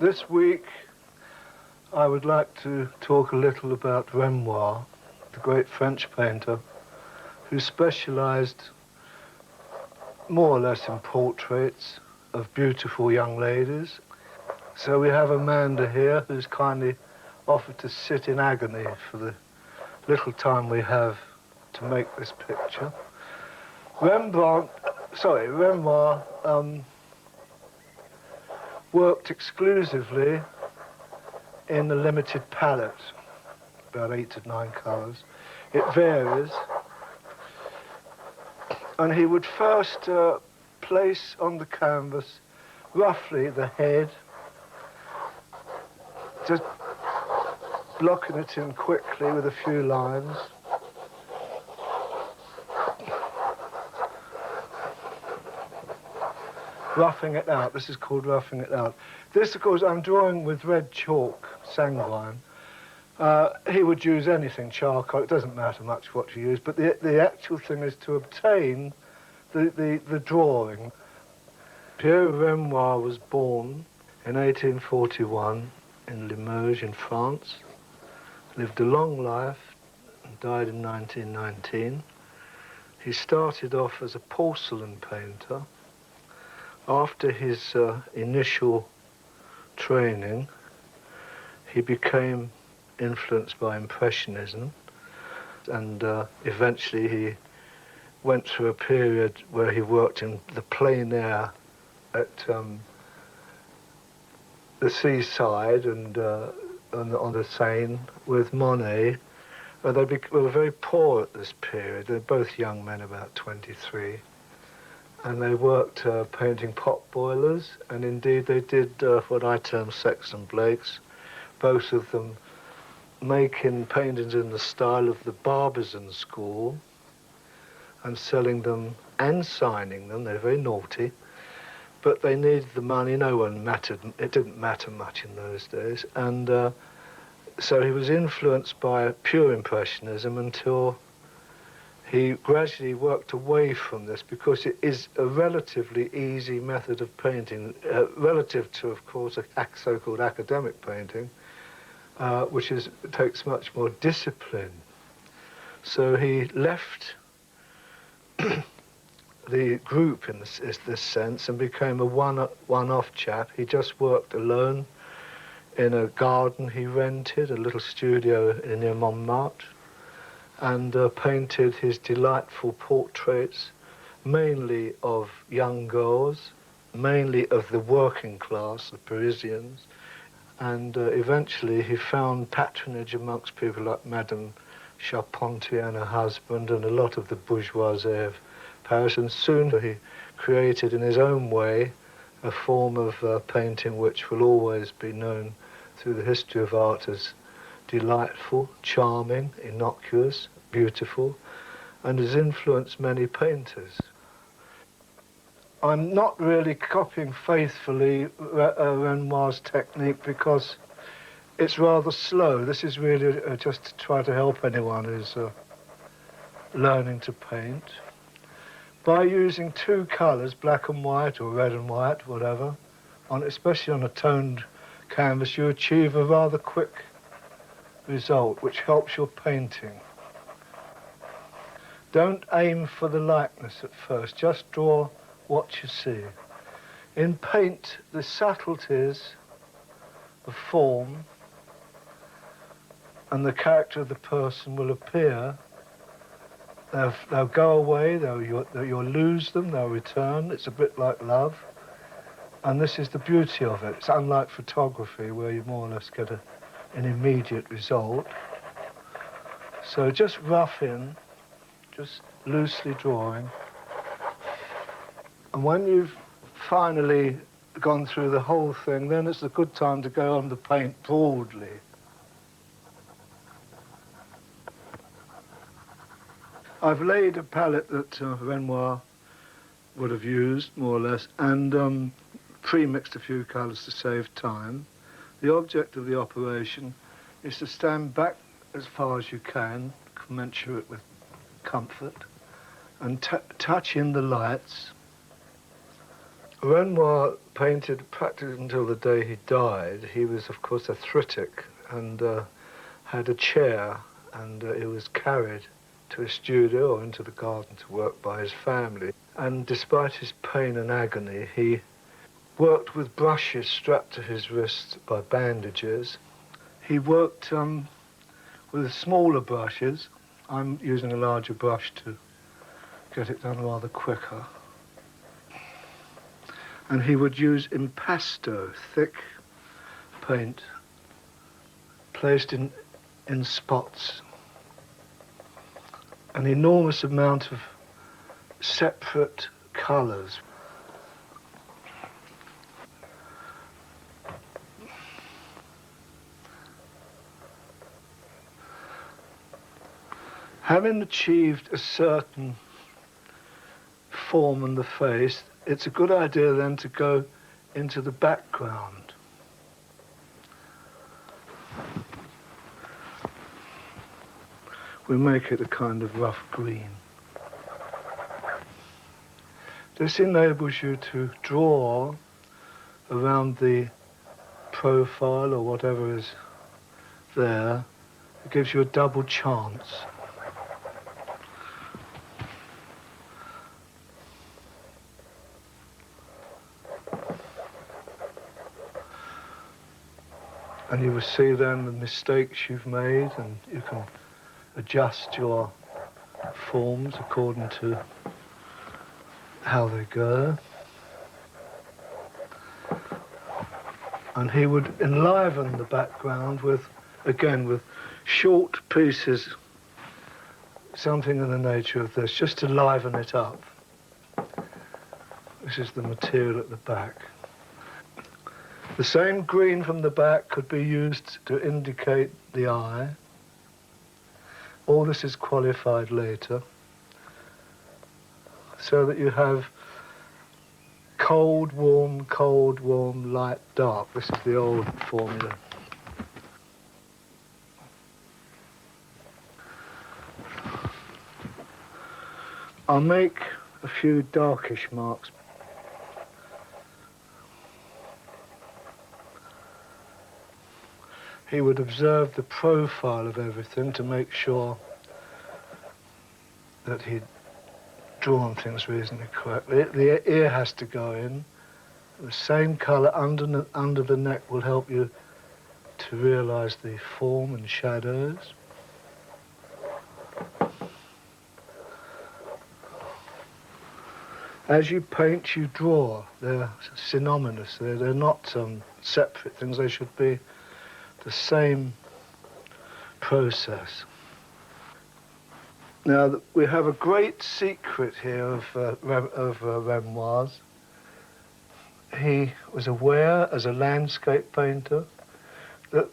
This week I would like to talk a little about Renoir, the great French painter, who specialized more or less in portraits of beautiful young ladies. So we have Amanda here, who's kindly offered to sit in agony for the little time we have to make this picture. Renoir worked exclusively in a limited palette, about 8 to 9 colors. It varies. And he would first place on the canvas roughly the head, just blocking it in quickly with a few lines. Roughing it out. This is called roughing it out. This, of course, I'm drawing with red chalk, sanguine. He would use anything, charcoal, it doesn't matter much what you use, but the actual thing is to obtain the drawing. Pierre Renoir was born in 1841 in Limoges in France, lived a long life and died in 1919. He started off as a porcelain painter. After his initial training, he became influenced by Impressionism, and eventually he went through a period where he worked in the plein air at the seaside and on the Seine with Monet. Well, they were very poor at this period. They were both young men, about 23. And they worked painting pot boilers, and indeed they did what I term Sexton Blakes, both of them making paintings in the style of the Barbizon school and selling them and signing them. They're very naughty, but they needed the money. No one mattered. It didn't matter much in those days. And so he was influenced by pure Impressionism until he gradually worked away from this, because it is a relatively easy method of painting, relative to, of course, a so-called academic painting, which takes much more discipline. So he left the group in this sense and became a one-off chap. He just worked alone in a garden he rented, a little studio near Montmartre, and painted his delightful portraits, mainly of young girls, mainly of the working class, the Parisians, and eventually he found patronage amongst people like Madame Charpentier and her husband and a lot of the bourgeoisie of Paris, and soon he created in his own way a form of painting which will always be known through the history of art as delightful, charming, innocuous, beautiful, and has influenced many painters. I'm not really copying faithfully Renoir's technique because it's rather slow. This is really just to try to help anyone who's learning to paint. By using two colors, black and white or red and white, whatever, especially on a toned canvas, you achieve a rather quick result, which helps your painting. Don't aim for the likeness at first, just draw what you see. In paint, the subtleties of form and the character of the person will appear. They'll go away, you'll lose them, they'll return. It's a bit like love. And this is the beauty of it. It's unlike photography, where you more or less get an immediate result. So just rough in, just loosely drawing. And when you've finally gone through the whole thing, then it's a good time to go on the paint broadly. I've laid a palette that Renoir would have used, more or less, and pre-mixed a few colours to save time. The object of the operation is to stand back as far as you can, commensurate with comfort, and touch in the lights. Renoir painted practically until the day he died. He was, of course, arthritic and had a chair, and he was carried to a studio or into the garden to work by his family. And despite his pain and agony, he worked with brushes strapped to his wrists by bandages. He worked with smaller brushes. I'm using a larger brush to get it done rather quicker. And he would use impasto, thick paint, placed in spots. An enormous amount of separate colours. Having achieved a certain form on the face, it's a good idea then to go into the background. We make it a kind of rough green. This enables you to draw around the profile or whatever is there. It gives you a double chance. And you will see then the mistakes you've made, and you can adjust your forms according to how they go. And he would enliven the background with, again, with short pieces, something in the nature of this, just to liven it up. This is the material at the back. The same green from the back could be used to indicate the eye. All this is qualified later, so that you have cold, warm, light, dark. This is the old formula. I'll make a few darkish marks. He would observe the profile of everything to make sure that he'd drawn things reasonably correctly. The ear has to go in. The same colour under the neck will help you to realise the form and shadows. As you paint, you draw. They're synonymous. They're not separate things. They should be the same process. Now, we have a great secret here of Renoir's. He was aware, as a landscape painter, that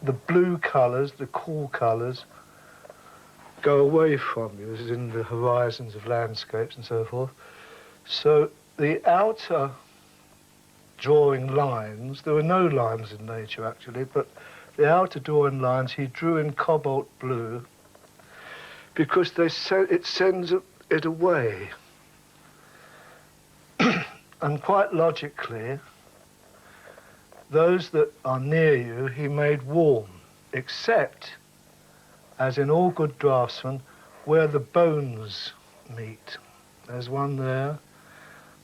the blue colours, the cool colours, go away from you, as in the horizons of landscapes and so forth. So the outer drawing lines, there were no lines in nature actually, but the outer drawing lines he drew in cobalt blue because it sends it away. And quite logically, those that are near you he made warm, except, as in all good draftsmen, where the bones meet. There's one there,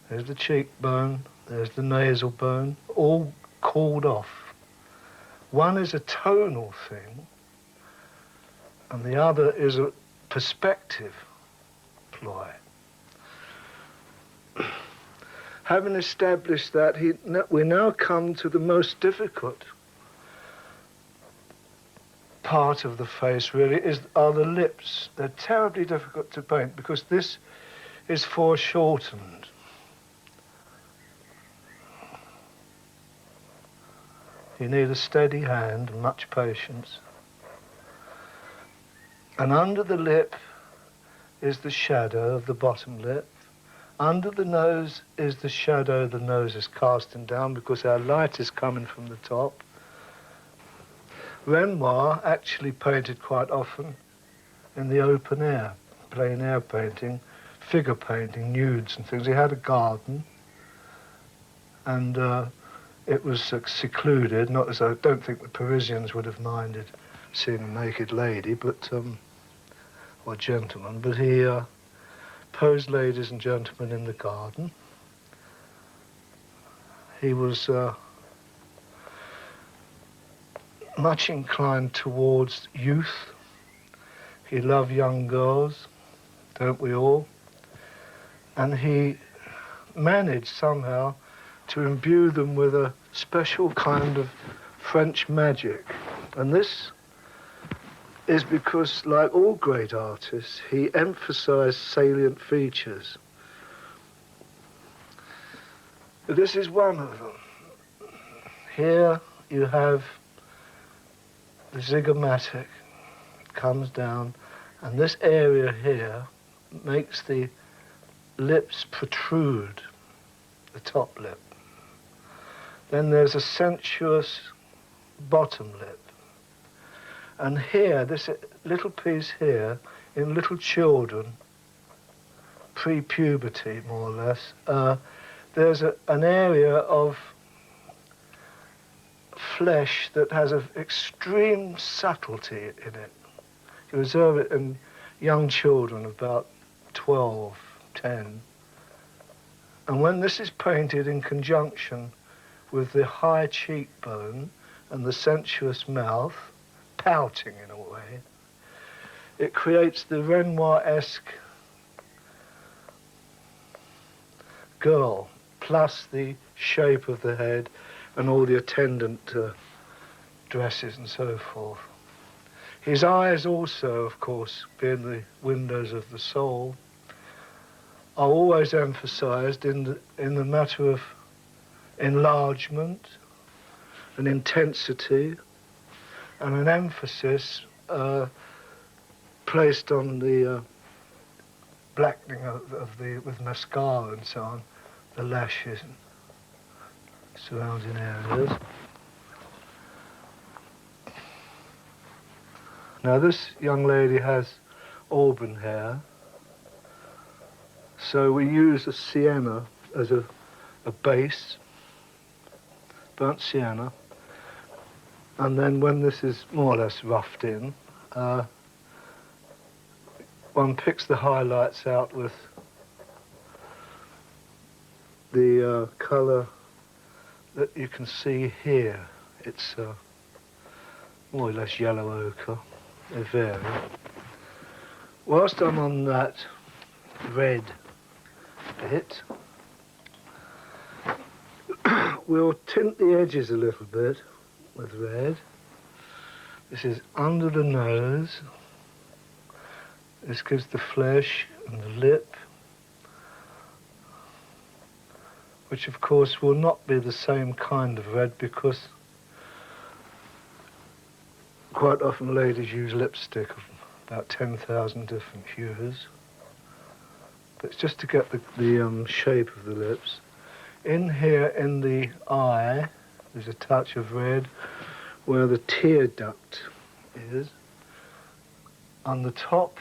there's the cheekbone, there's the nasal bone, all called off. One is a tonal thing, and the other is a perspective ploy. Having established that, we now come to the most difficult part of the face, really, are the lips. They're terribly difficult to paint because this is foreshortened. You need a steady hand and much patience. And under the lip is the shadow of the bottom lip. Under the nose is the shadow the nose is casting down because our light is coming from the top. Renoir actually painted quite often in the open air, plein air painting, figure painting, nudes and things. He had a garden, and it was secluded, not as I don't think the Parisians would have minded seeing a naked lady, but or gentleman, but he posed ladies and gentlemen in the garden. He was much inclined towards youth. He loved young girls, don't we all? And he managed somehow to imbue them with a special kind of French magic. And this is because, like all great artists, he emphasized salient features. This is one of them. Here you have the zygomatic, comes down, and this area here makes the lips protrude, the top lip. Then there's a sensuous bottom lip. And here, this little piece here, in little children, pre-puberty more or less, there's an area of flesh that has an extreme subtlety in it. You observe it in young children about 12, 10. And when this is painted in conjunction with the high cheekbone and the sensuous mouth, pouting in a way, it creates the Renoir-esque girl, plus the shape of the head and all the attendant dresses and so forth. His eyes also, of course, being the windows of the soul, are always emphasized in the matter of enlargement and intensity, and an emphasis placed on the blackening with mascara and so on, the lashes and surrounding areas. Now this young lady has auburn hair, so we use a sienna as a base, burnt sienna, and then when this is more or less roughed in, one picks the highlights out with the colour that you can see here. It's more or less yellow ochre. They vary. Whilst I'm on that red bit, we'll tint the edges a little bit with red. This is under the nose. This gives the flesh and the lip, which of course will not be the same kind of red because quite often ladies use lipstick of about 10,000 different hues. But it's just to get the shape of the lips. In here, in the eye, there's a touch of red where the tear duct is. On the top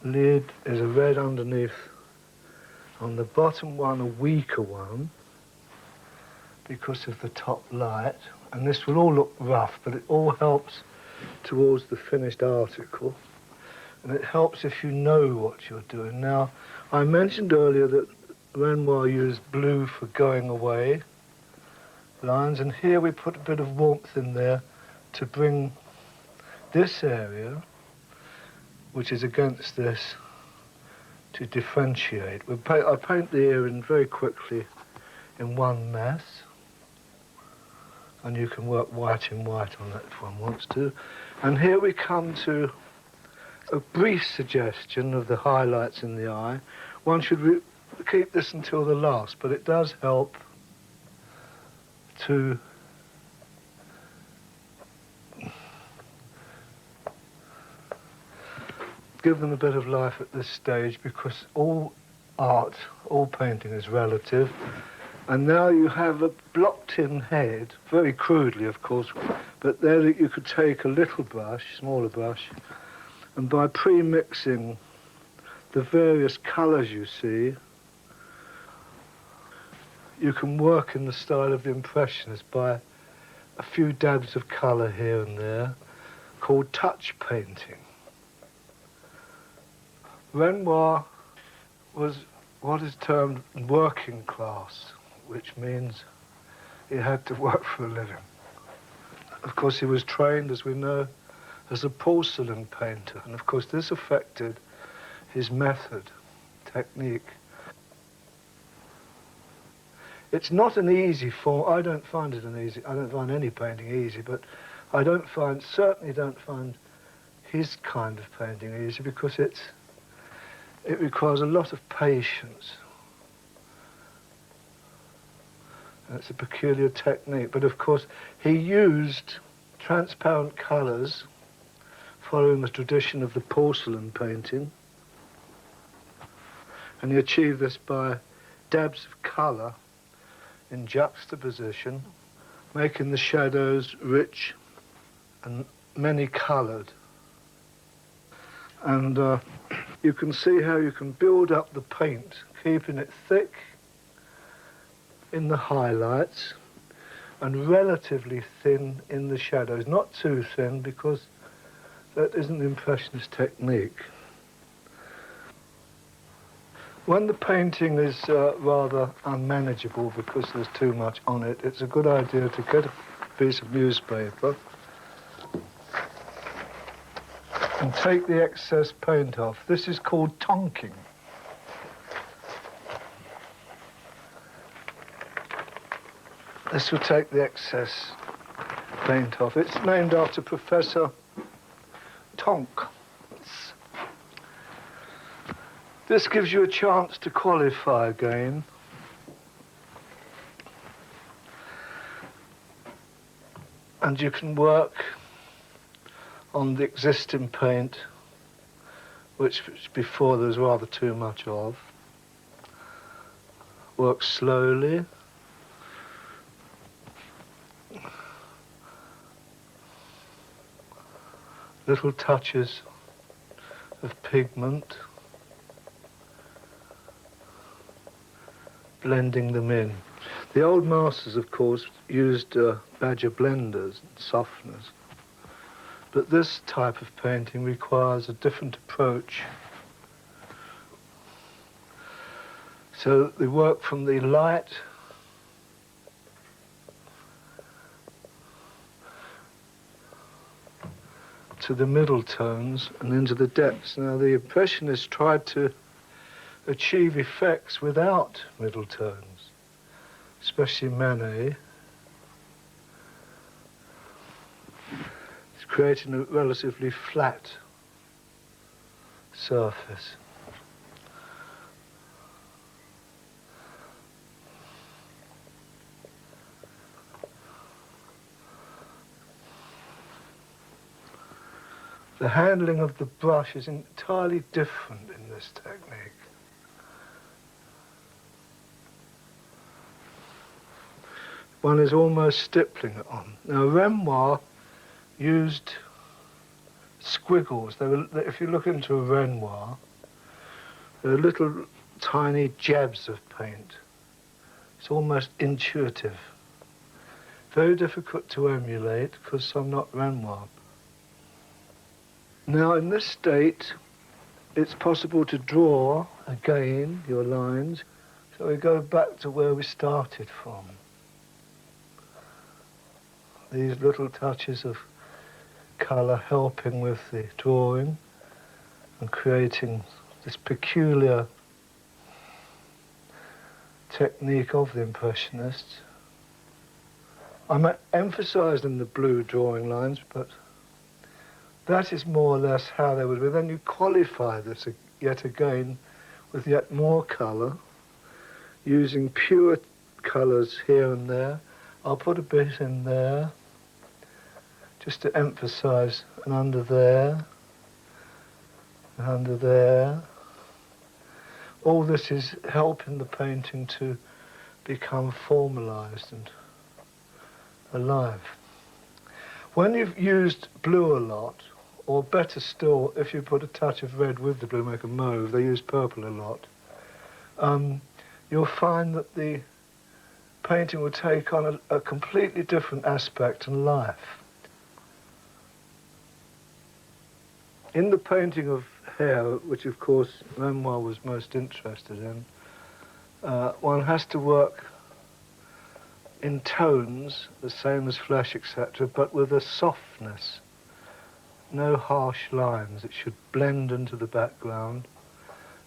lid is a red underneath. On the bottom one, a weaker one, because of the top light. And this will all look rough, but it all helps towards the finished article. And it helps if you know what you're doing. Now, I mentioned earlier that Renoir used blue for going away lines, and here we put a bit of warmth in there to bring this area, which is against this, to differentiate. I paint the ear in very quickly in one mass, and you can work white in white on that if one wants to. And here we come to a brief suggestion of the highlights in the eye. One should keep this until the last, but it does help to give them a bit of life at this stage, because all art, all painting is relative. And now you have a blocked-in head, very crudely, of course, but there you could take a little brush, smaller brush, and by pre-mixing the various colours you see, you can work in the style of the Impressionists by a few dabs of colour here and there, called touch painting. Renoir was what is termed working class, which means he had to work for a living. Of course, he was trained, as we know, as a porcelain painter, and of course this affected his method, technique. It's not an easy form. I don't find it an easy. I don't find any painting easy, but I certainly don't find his kind of painting easy, because it requires a lot of patience. And it's a peculiar technique, but of course he used transparent colours following the tradition of the porcelain painting, and he achieved this by dabs of colour in juxtaposition, making the shadows rich and many-coloured. And you can see how you can build up the paint, keeping it thick in the highlights and relatively thin in the shadows. Not too thin, because that isn't the Impressionist technique. When the painting is rather unmanageable because there's too much on it, it's a good idea to get a piece of newspaper and take the excess paint off. This is called tonking. This will take the excess paint off. It's named after Professor Tonk. This gives you a chance to qualify again. And you can work on the existing paint, which before there was rather too much of. Work slowly. Little touches of pigment, blending them in. The old masters, of course, used badger blenders and softeners, but this type of painting requires a different approach. So they work from the light to the middle tones and into the depths. Now, the Impressionists tried to achieve effects without middle tones, especially Manet. It's creating a relatively flat surface. The handling of the brush is entirely different in this technique. One is almost stippling it on. Now, Renoir used squiggles. If you look into a Renoir, there are little tiny jabs of paint. It's almost intuitive. Very difficult to emulate, because I'm not Renoir. Now, in this state, it's possible to draw again your lines. So we go back to where we started from. These little touches of colour helping with the drawing and creating this peculiar technique of the Impressionists. I'm emphasising the blue drawing lines, but that is more or less how they would be. Then you qualify this yet again with yet more colour, using pure colours here and there. I'll put a bit in there, just to emphasise, and under there, and under there. All this is helping the painting to become formalised and alive. When you've used blue a lot, or better still, if you put a touch of red with the blue, make a mauve, they use purple a lot, you'll find that the painting will take on a completely different aspect and life. In the painting of hair, which of course Renoir was most interested in, one has to work in tones, the same as flesh, etc., but with a softness. No harsh lines. It should blend into the background.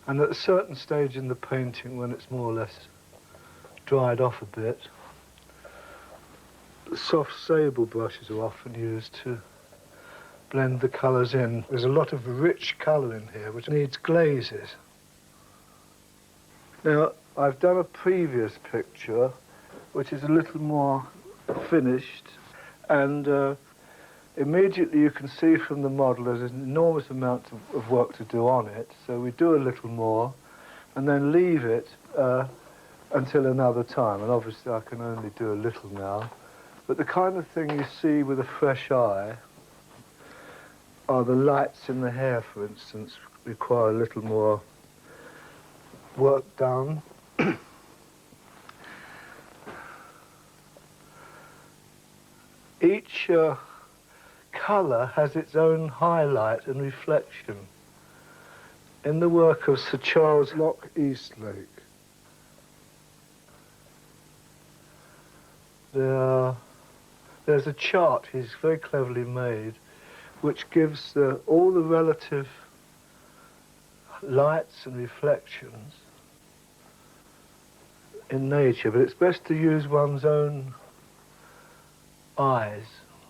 And at a certain stage in the painting, when it's more or less dried off a bit, soft sable brushes are often used to blend the colours in. There's a lot of rich colour in here, which needs glazes. Now, I've done a previous picture, which is a little more finished, and immediately you can see from the model there's an enormous amount of work to do on it, so we do a little more, and then leave it until another time, and obviously I can only do a little now. But the kind of thing you see with a fresh eye are the lights in the hair, for instance, require a little more work done. Each colour has its own highlight and reflection. In the work of Sir Charles Locke Eastlake, there's a chart he's very cleverly made which gives all the relative lights and reflections in nature, but it's best to use one's own eyes,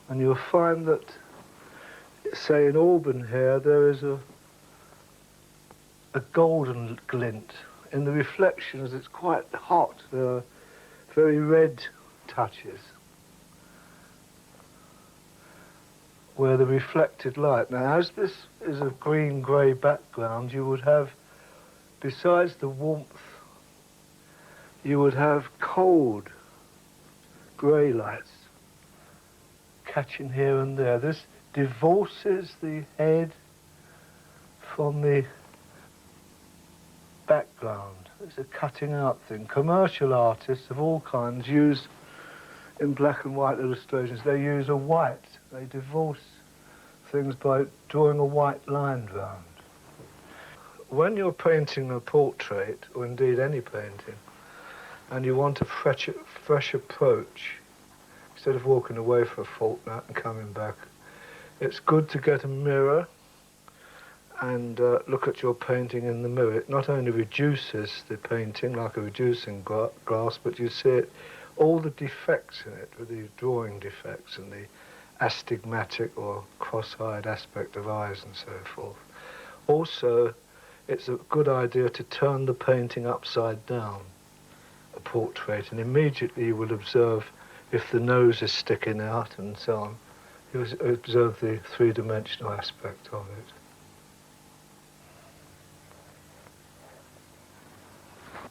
and you'll find that, say, in auburn hair there is a golden glint. In the reflections it's quite hot, there are very red touches where the reflected light. Now, as this is a green-grey background, you would have, besides the warmth, you would have cold grey lights catching here and there. This divorces the head from the background. It's a cutting out thing. Commercial artists of all kinds use, in black and white illustrations, they use a white. They divorce things by drawing a white line round. When you're painting a portrait, or indeed any painting, and you want a fresh approach, instead of walking away for a fortnight and coming back, it's good to get a mirror and look at your painting in the mirror. It not only reduces the painting like a reducing glass, but you see it, all the defects in it, with the drawing defects and the astigmatic or cross-eyed aspect of eyes and so forth. Also, it's a good idea to turn the painting upside down, a portrait, and immediately you will observe if the nose is sticking out and so on. You observe the three-dimensional aspect of it.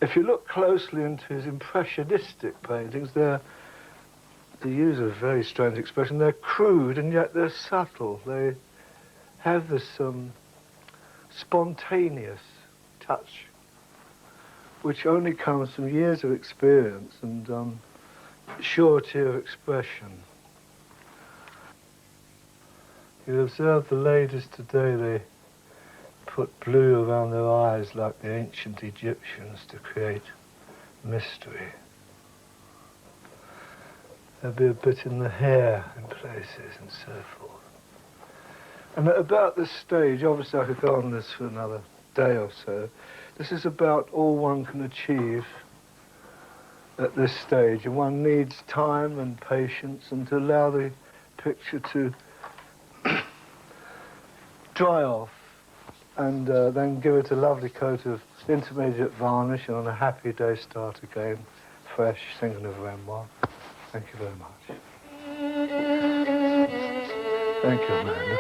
If you look closely into his impressionistic paintings, they're, to use a very strange expression, they're crude and yet they're subtle. They have this spontaneous touch, which only comes from years of experience and surety of expression. You observe the ladies today, they put blue around their eyes like the ancient Egyptians to create mystery. There'll be a bit in the hair in places and so forth. And at about this stage, obviously I could go on this for another day or so, this is about all one can achieve at this stage, and one needs time and patience and to allow the picture to dry off and then give it a lovely coat of intermediate varnish, and on a happy day start again, fresh, thinking of Renoir. Thank you very much. Thank you, Amanda.